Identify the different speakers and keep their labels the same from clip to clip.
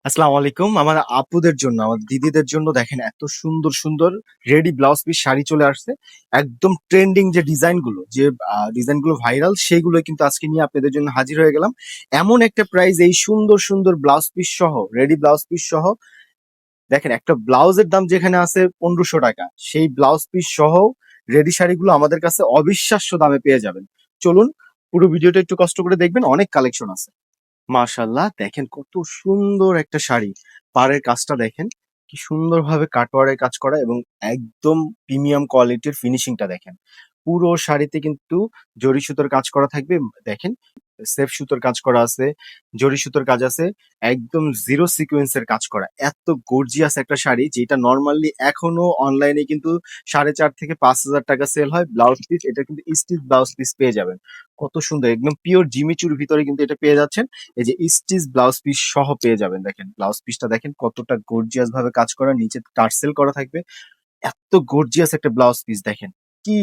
Speaker 1: আসসালামু আলাইকুম। আমার আপুদের জন্য, আমার দিদিদের জন্য দেখেন এত সুন্দর, সুন্দর রেডি ব্লাউজ পিস শাড়ি চলে আসছে। একদম ট্রেন্ডিং যে ডিজাইনগুলো ভাইরাল সেইগুলো কিন্তু আজকে নিয়ে আপনাদের জন্য হাজির হয়ে গেলাম। এমন একটা প্রাইস এই সুন্দর, সুন্দর ব্লাউজ পিস সহ, রেডি ব্লাউজ পিস সহ দেখেন একটা ব্লাউজের দাম যেখানে আছে ৳১৫০০, সেই ব্লাউজ পিস সহ রেডি শাড়িগুলো আমাদের কাছে অবিশ্বাস্য দামে পেয়ে যাবেন। চলুন পুরো ভিডিওটা একটু কষ্ট করে দেখবেন, অনেক কালেকশন আছে। মাশাআল্লাহ, দেখেন কত সুন্দর একটা শাড়ি। পাড়ের কাজটা দেখেন কি সুন্দরভাবে কাটওয়ারের কাজ করা এবং একদম প্রিমিয়াম কোয়ালিটির ফিনিশিংটা দেখেন। পুরো শাড়িতে কিন্তু জরি সুতোর কাজ করা থাকবে। দেখেন সেফ সুতোর কাজ করা আছে, জরি সুতোর কাজ আছে, একদম জিরো সিকোয়েন্সের কাজ করা। এত গর্জিয়াস একটা শাড়ি যেটা নরমালি এখনো অনলাইনে কিন্তু ৳৪,৫০০ থেকে ৳৫,০০০ সেল হয় ব্লাউজ পিস। এটা কিন্তু স্টিচ ব্লাউজ পিস পেয়ে যাবেন। কত সুন্দর, একদম পিওর জিমিচুর ভিতরে কিন্তু এটা পেয়ে যাচ্ছেন। এই যে স্টিচ ব্লাউজ পিস সহ পেয়ে যাবেন। দেখেন ব্লাউজ পিসটা দেখেন কতটা গর্জিয়াস ভাবে কাজ করা, নিচে টার্সেল করা থাকবে। এত গর্জিয়াস একটা ব্লাউজ পিস দেখেন কি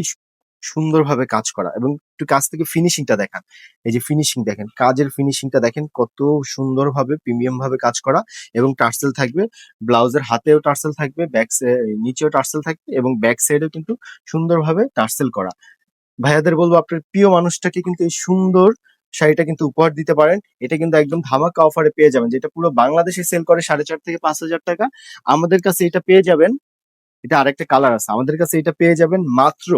Speaker 1: সুন্দরভাবে কাজ করা, এবং একটু কাছ থেকে ফিনিশিংটা দেখান। এই যে ফিনিশিং দেখেন, কাজের ফিনিশিংটা দেখেন কত সুন্দরভাবে প্রিমিয়াম ভাবে কাজ করা, এবং টার্সেল থাকবে। ব্লাউজের হাতেও টার্সেল থাকবে, নিচেও টার্সেল থাকবে, এবং ব্যাক সাইডেও কিন্তু সুন্দরভাবে টার্সেল করা। ভাইয়াদের বলবো আপনার প্রিয় মানুষটাকে কিন্তু এই সুন্দর শাড়িটা কিন্তু উপহার দিতে পারেন। এটা কিন্তু একদম ধামাকা অফারে পেয়ে যাবেন, যেটা পুরো বাংলাদেশে সেল করে ৳৪,৫০০ থেকে ৳৫,০০০। আমাদের কাছে এটা পেয়ে যাবেন, এটা আরেকটা কালার আছে। আমাদের কাছে এটা পেয়ে যাবেন মাত্র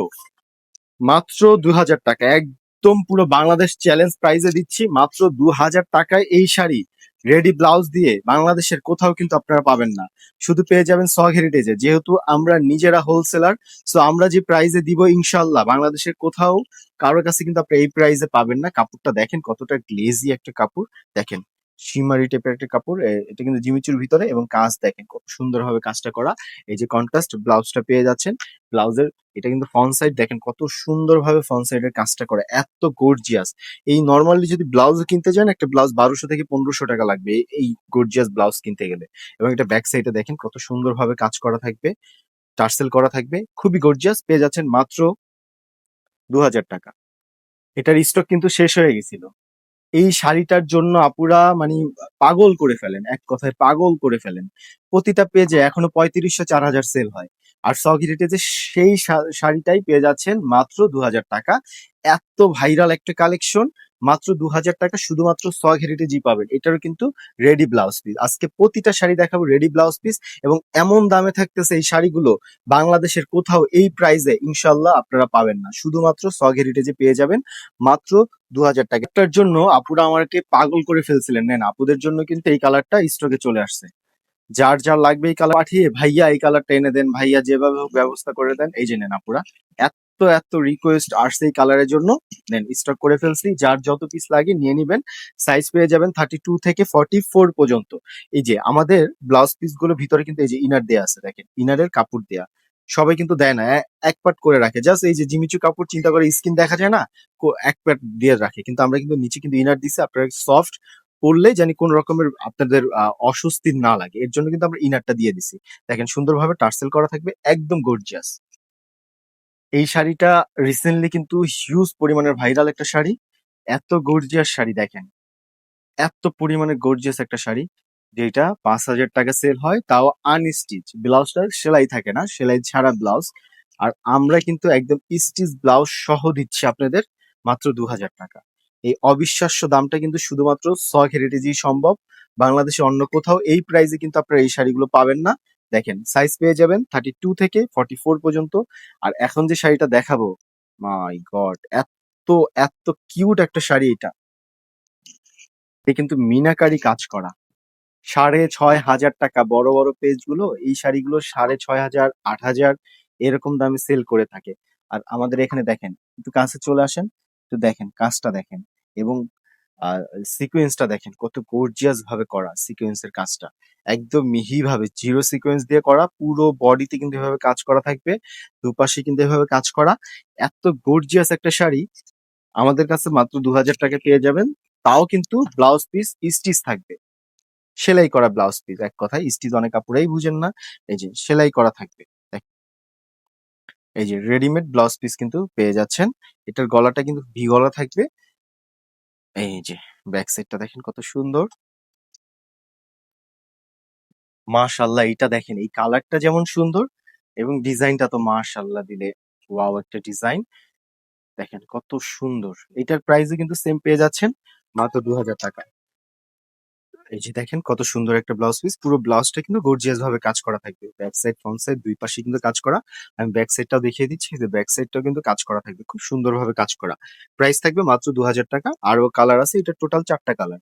Speaker 1: মাত্র ৳২,০০০। একদম পুরো বাংলাদেশ চ্যালেঞ্জ প্রাইজে দিচ্ছি, মাত্র ৳২,০০০ এই শাড়ি রেডি ব্লাউজ দিয়ে বাংলাদেশের কোথাও কিন্তু আপনারা পাবেন না। শুধু পেয়ে যাবেন সগ হেরিটেজে। যেহেতু আমরা নিজেরা হোলসেলার, সো আমরা যে প্রাইজে দিব ইনশাল্লাহ বাংলাদেশের কোথাও কারোর কাছে কিন্তু আপনি এই প্রাইজে পাবেন না। কাপড়টা দেখেন কতটা গ্লেজি একটা কাপড়। দেখেন শিমারি টাইপের একটা কাপড়। এটা কিন্তু জিমিচুর ভিতরে, এবং কাজ দেখেন কত সুন্দরভাবে কাজটা করা। এই যে কন্ট্রাস্ট ব্লাউজটা পেয়ে যাচ্ছেন। ব্লাউজের এটা কিন্তু ফ্রন্ট সাইড দেখেন কত সুন্দরভাবে ফ্রন্ট সাইডের কাজটা করে, এত গর্জিয়াস। এই নরমালি যদি ব্লাউজ কিনতে যান, একটা ব্লাউজ ৳১,২০০ থেকে ৳১,৫০০ লাগবে এই গর্জিয়াস ব্লাউজ কিনতে গেলে। এবং এটা ব্যাক সাইডে দেখেন কত সুন্দরভাবে কাজ করা থাকবে, টার্সেল করা থাকবে, খুবই গর্জিয়াস। পেয়ে যাচ্ছেন মাত্র ৳২,০০০। এটার স্টক কিন্তু শেষ হয়ে গেছিল। এই শাড়িটার জন্য আপুরা মানে পাগল করে ফেলেন, এক কথায় পাগল করে ফেলেন। প্রতিটা পেজে এখনো ৩৫০০ ৪,০০০ সেল হয়। আর সগ হেরিটেজে সেই শাড়িটাই পেয়ে যাচ্ছেন মাত্র ৳২,০০০। এত ভাইরাল একটা কালেকশন মাত্র ৳২,০০০ শুধুমাত্র সগ হেরিটেজই পাবেন। এটারও কিন্তু রেডি ব্লাউজ পিস। আজকে প্রতিটা শাড়ি দেখাবো রেডি ব্লাউজ পিস, এবং এমন দামে থাকতেছে এই শাড়িগুলো বাংলাদেশের কোথাও এই প্রাইসে ইনশাল্লাহ আপনারা পাবেন না। শুধুমাত্র সগ হেরিটেজে পেয়ে যাবেন মাত্র ৳২,০০০। এটার জন্য আপুরা আমাকে পাগল করে ফেলছিলেন। নেন আপুদের জন্য কিন্তু এই কালারটা স্টকে চলে আসছে। যার যার লাগবে এই কালার পাঠিয়ে, ভাইয়া এই কালারটা এনে দেন, ভাইয়া যেভাবে হোক ব্যবস্থা করে দেন। এই যে নেন আপুরা, এত এত রিকোয়েস্ট আসছে এই কালারের জন্য। নেন স্টক করে ফেলছি, যার যত পিস লাগে নিয়ে নিবেন। সাইজ পেয়ে যাবেন 32 থেকে 44 পর্যন্ত। এই যে আমাদের ব্লাউজ পিস গুলো ভিতরে কিন্তু এই যে ইনার দেয়া আছে, দেখেন ইনারের কাপড় দেয়া। সবাই কিন্তু দেয় না, এক পাট করে রাখে। জাস্ট এই যে জিমিচু কাপড়, চিন্তা করে স্কিন দেখা যায় না, এক পাট দিয়ে রাখে। কিন্তু আমরা কিন্তু নিচে কিন্তু ইনার দিছি, আপনার সফট পড়লে জানি কোন রকমের আপনাদের অস্বস্তি না লাগে, এর জন্য কিন্তু আমরা ইনারটা দিয়ে দিছি। দেখেন সুন্দরভাবে টার্সেল করা থাকবে, একদম গর্জিয়াস। এই শাড়িটা রিসেন্টলি কিন্তু হিউজ পরিমাণের ভাইরাল একটা শাড়ি। এত গর্জিয়াস শাড়ি দেখেন, এত পরিমাণে গর্জিয়াস একটা শাড়ি, যেটা ৳৫,০০০ সেল হয়, তাও আনস্টিচ। ব্লাউজটা সেলাই থাকে না, সেলাই ছাড়া ব্লাউজ। আর আমরা কিন্তু একদম স্টিচ ব্লাউজ সহ দিচ্ছি আপনাদের মাত্র ৳২,০০০। এই অবিশ্বাস্য দামটা কিন্তু শুধুমাত্র সগ হেরিটেজই সম্ভব। বাংলাদেশে অন্য কোথাও এই প্রাইসে কিন্তু আপনারা এই শাড়িগুলো পাবেন না। দেখেন সাইজ পেয়ে যাবেন 32 থেকে 44 পর্যন্ত। আর এখন যে শাড়িটা দেখাবো, মাই গড, এত এত কিউট একটা শাড়ি এটা। এটা কিন্তু মিনাকারি কাজ করা। ৳৬,৫০০। বড়, বড় পেজগুলো এই শাড়িগুলো ৬,৫০০, ৮,০০০ এরকম দামে সেল করে থাকে। আর আমাদের এখানে দেখেন, একটু কাছে চলে আসেন, একটু দেখেন কাজটা দেখেন, এবং আ সিকোয়েন্সটা দেখেন কত গর্জিয়াস ভাবে করা সিকোয়েন্সের কাজটা। একদম মিহিভাবে জিরো সিকোয়েন্স দিয়ে করা। পুরো বডিতে কিন্তু এভাবে কাজ করা থাকবে। দুপাশে কিন্তু এভাবে কাজ করা। এত গর্জিয়াস একটা শাড়ি আমাদের কাছে মাত্র ৳২,০০০ পেয়ে যাবেন। তাও কিন্তু ব্লাউজ পিস স্টিচ থাকবে। সেলাই করা ব্লাউজ পিস, এক কথায় স্টিচ অনেক কাপড়েই বুঝেন না। এই যে সেলাই করা থাকবে। এই যে রেডিমেড ব্লাউজ পিস কিন্তু পেয়ে যাচ্ছেন। এটার গলাটা কিন্তু ভি গলা থাকবে। এই যে ব্যাক সাইডটা দেখেন কত সুন্দর। মাশাআল্লাহ, এটা দেখেন এই কালারটা যেমন সুন্দর এবং ডিজাইনটা তো মাশাআল্লাহ দিলে ওয়াও একটা ডিজাইন। দেখেন কত সুন্দর। এটার প্রাইসও কিন্তু সেম পেয়ে যাচ্ছেন মাত্র ২,০০০ টাকায়। এই যে দেখেন কত সুন্দর একটা ব্লাউজ পিস। পুরো ব্লাউজটা কিন্তু গর্জিয়াস ভাবে কাজ করা থাকবে। ব্যাক সাইড, ফ্রন্ট সাইড ২ পাশে কিন্তু কাজ করা। আমি ব্যাক সাইডটাও দেখিয়ে দিচ্ছি যে ব্যাক সাইডটাও কিন্তু কাজ করা থাকবে। খুব সুন্দরভাবে কাজ করা। প্রাইস থাকবে মাত্র ২,০০০ টাকা। আরো কালার আছে। এটা টোটাল ৪ টা কালার।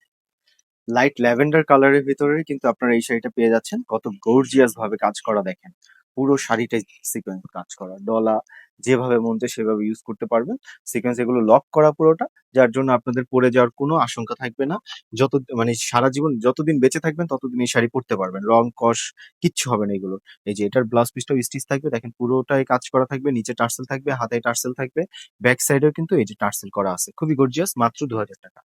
Speaker 1: লাইট ল্যাভেন্ডার কালারের ভিতরে কিন্তু আপনারা এই শাড়িটা পেয়ে যাচ্ছেন। কত গর্জিয়াস ভাবে কাজ করা দেখেন। পুরো শাড়িটাই সিকোয়েন্স কাজ করা। ডলা যেভাবে মন চায় সেভাবে ইউজ করতে পারবেন। সিকোয়েন্স এগুলো লক করা পুরোটা। যার জন্য আপনাদের পড়ে যাওয়ার কোনো আশঙ্কা থাকবে না। যত মানে সারা জীবন যতদিন বেঁচে থাকবেন ততদিন এই শাড়ি পরতে পারবেন। রং, কস কিচ্ছু হবে না এগুলোর। এই যে এটার ব্লাউজ পিসটাও স্টিচ থাকবে। দেখেন পুরোটাই কাজ করা থাকবে। নিচে টার্সেল থাকবে, হাতায় টার্সেল থাকবে। ব্যাক সাইডেও কিন্তু এই যে টার্সেল করা আছে। খুবই গর্জিয়াস, মাত্র ২,০০০ টাকা।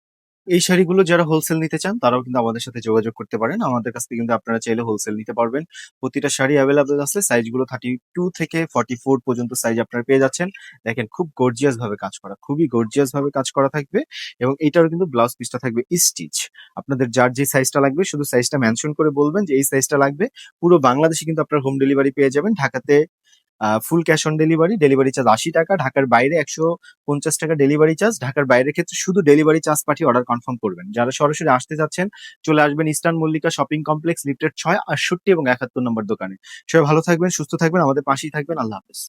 Speaker 1: এই শাড়িগুলো যারা হোলসেল নিতে চান তারাও কিন্তু আমাদের সাথে যোগাযোগ করতে পারেন। আমাদের কাছ থেকে কিন্তু আপনারা চাইলে হোলসেল নিতে পারবেন। প্রতিটা শাড়ি অ্যাভেলেবেল আছে। সাইজগুলো 32 থেকে 44 পর্যন্ত সাইজ আপনারা পেয়ে যাচ্ছেন। দেখেন খুব গর্জিয়াস ভাবে কাজ করা। খুবই গর্জিয়াস ভাবে কাজ করা থাকবে এবং এটারও কিন্তু ব্লাউজ পিসটা থাকবে স্টিচ। আপনাদের যার যে সাইজটা লাগবে শুধু সাইজটা মেনশন করে বলবেন যে এই সাইজটা লাগবে। পুরো বাংলাদেশে কিন্তু আপনারা হোম ডেলিভারি পেয়ে যাবেন। ঢাকাতে full cash on delivery, delivery charge ৮০ টাকা। ঢাকার বাইরে ১৫০ টাকা ডেলিভারি চার্জ। ঢাকার বাইরের ক্ষেত্রে শুধু ডেলিভারি চার্জ পাঠিয়ে অর্ডার কনফার্ম করবেন। যারা সরাসরি আসতে চাচ্ছেন চলে আসবেন eastern Mallika shopping complex lifted ৬, ৬৮ এবং ৭১ নম্বর দোকানে। সবাই ভালো থাকবেন, সুস্থ থাকবেন, আমাদের পাশেই থাকবেন। আল্লাহ হাফেজ।